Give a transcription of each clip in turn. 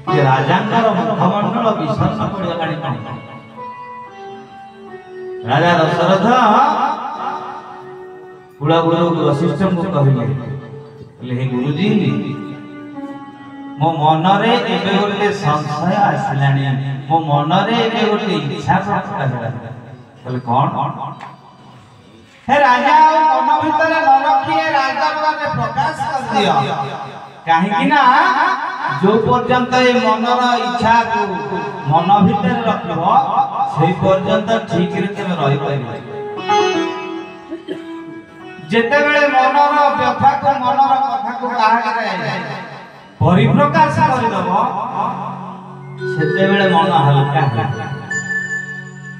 ଯେ ରାଜାଙ୍କର ମୁଖମଣ୍ଡଳ ବିଷର୍ଣ୍ଣ ପଡ଼ିଗଲାଣି କଣ? ରାଜା ଦଶରଥ କୁଳଗୁରୁ ବଶିଷ୍ଠଙ୍କୁ କହିଲେ, ହେ ଗୁରୁଜୀ, ମୋ ମନରେ ଏବେ ଗୋଟେ ସଂଶୟ ଆସିଲାଣି, ମୋ ମନରେ ଏବେ ଗୋଟେ ଇଚ୍ଛା ପ୍ରକଟ ହେଲାଣି। କହିଲେ କଣ? हे राजा मन भीतर न रखी राजदरबारे प्रकाश कर दियो, कहीं ना जो पर्यंत ए मनर इच्छा को मन भीतर रखिबो से पर्यंत ठीक रे तमे रहि पाइबो। जेते बेले मनर व्यथा को मनर कथा को काहे परिप्रकाश करि दबो सेते बेले मन हल्का हो।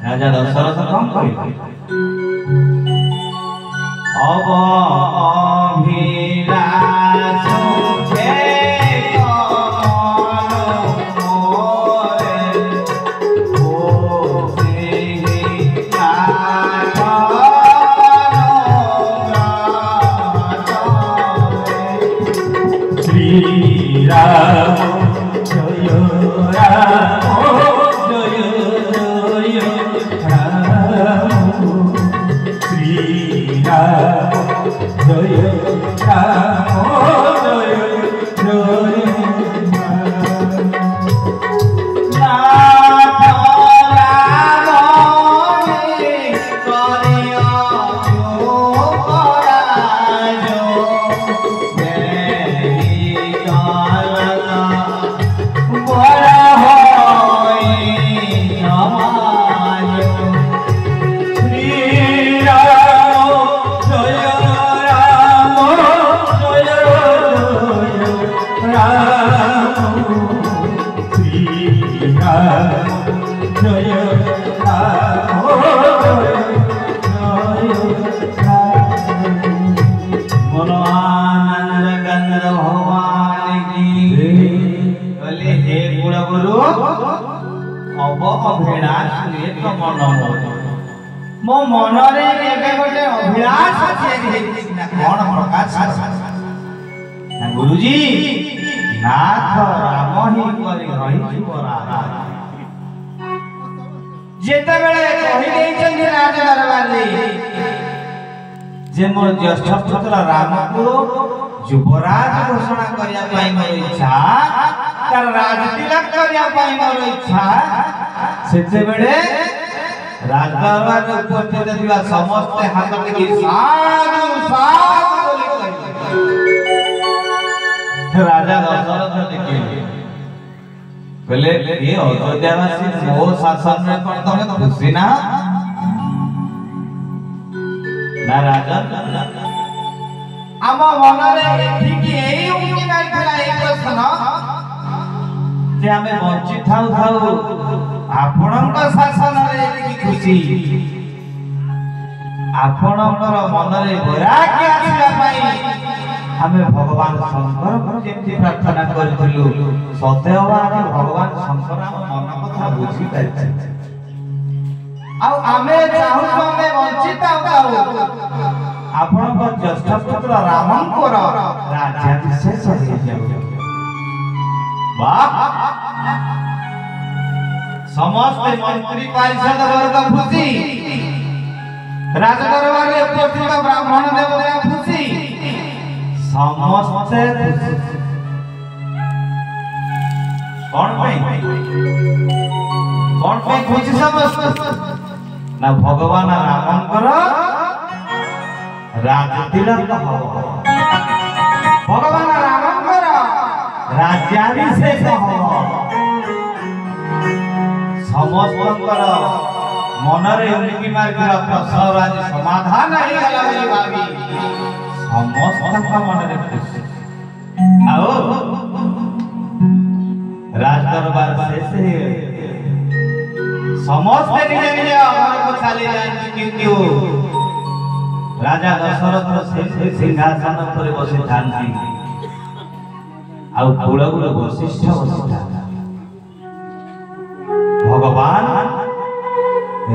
राजा दशरथ कम कहिले, अब अभिलाष हे कमल मोरे कोसिही नाथ श्री राम जय राम जय जय राम श्री राम जय राम जय जय नाथ राम करियो पराज देहि कालन बड़ा होई समाज श्री राम जय राम जय राम श्री राम जय राम बोलो आनंद गंध भगवान की। बोले हे गुरुगुरु, अब अभिलाष एक मन मो मनरे एबे गोटे अभिलाष अछि ना कोन प्रकाश ना गुरुजी नाथ राम ही करि रही राजा जेते बेले कहि देइ छथि राज दरबारे जे मोर ज्येष्ठ पुत्र राम को युवराज घोषणा करिया पाई मोर इच्छा, तार राज तिलक करिया पाई मोर इच्छा, सेते बेले राजदरबार उपस्थित थिबा समस्त हाथ टेकी साधु साधु बोली कहि राजा दशरथ देखिले, कहले ए अयोध्यावासी मो शासन रे कोन तमे खुशी ना ना राजा आम मनरे एठिकी एई उंकी मारथला ए प्रश्न जे हमें बंची थाउ थाउ आपणक शासन रे खुशी, आपणकर मनरे वैराग्य आसिला पाई हमें भगवान शंकर को जेमति प्रार्थना करथिलु सदैव आमे भगवान शंकर हम मन कथा बुझी पाइछि आ आमे चाहू हमें वंचित आउ आपणकर ज्येष्ठ पुत्र रामंकर राज्याभिषेक हो जाउ। वाह, समस्त मंत्री परिषद वर्ग खुशी, राजदरबार रे उपस्थित ब्राह्मण देवता खुशी, समस्त खुशी। कौन पे खुशी समस्त ना भगवान रामंकर राज तिलक हो, भगवान रामंकर राज्याभिषेक हो, समस्तकर मनरे उनकी मार्ग प्रश्न आज समाधान हो गला बोली भाभी समस्त मनरे खुशी। आओ राजदरबार शेष समस्त निज निज घर को चली जाए, किंतु राजा दशरथ से सिंहासन पर बसी थांती आउ कुलगुरु वशिष्ठ बसी भगवान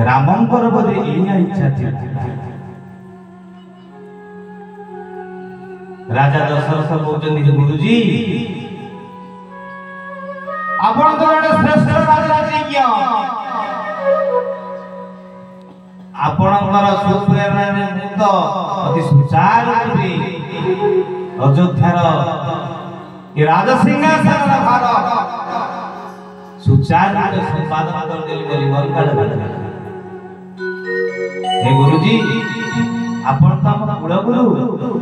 रामंकर बोधे एया इच्छा थी। राजा दशरथ कहते गुरुजी आपण तो एक श्रेष्ठ राजनीतिज्ञ आपणकर सुप्रेरणारे मुक्त अति सुचारू रूपे अयोध्यार ये राजसिंहासन भार सुचारू रूपे संपादन कर देली बोली मन हे गुरुजी आपण तो हम कुल गुरु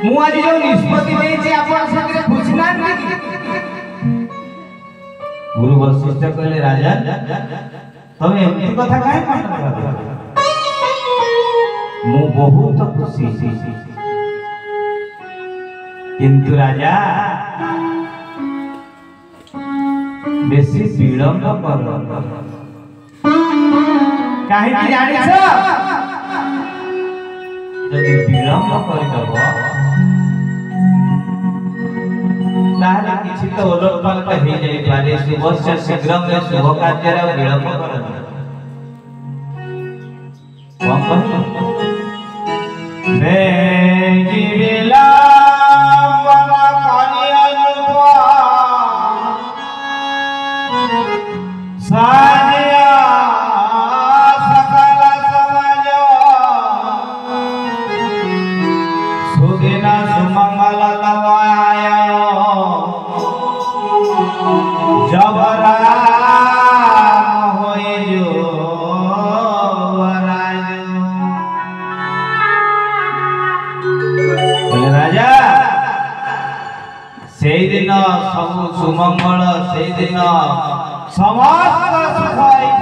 मु आज जो निष्पत्ति देछि आपण संगे खुशी ना गुरु वशिष्ठ कहले राजा तमे एमती कथा काहे मानबा मु बहुत खुशी किंतु राजा बेसी विलंब कर काहे कि जानि छ यदि विलंब करदब ताले किछि तो ओलटपालट हे जाई पारे शुभस्य शीघ्रम में शुभ कार्य रे विलंब करन कोन मैं जीविला बना कालिया साजिया सकल समाज सुदिना सुमंगल लवाया जब राम होए जो बोले राजा से दिन सब सुमंगल से दिन समस्त सुख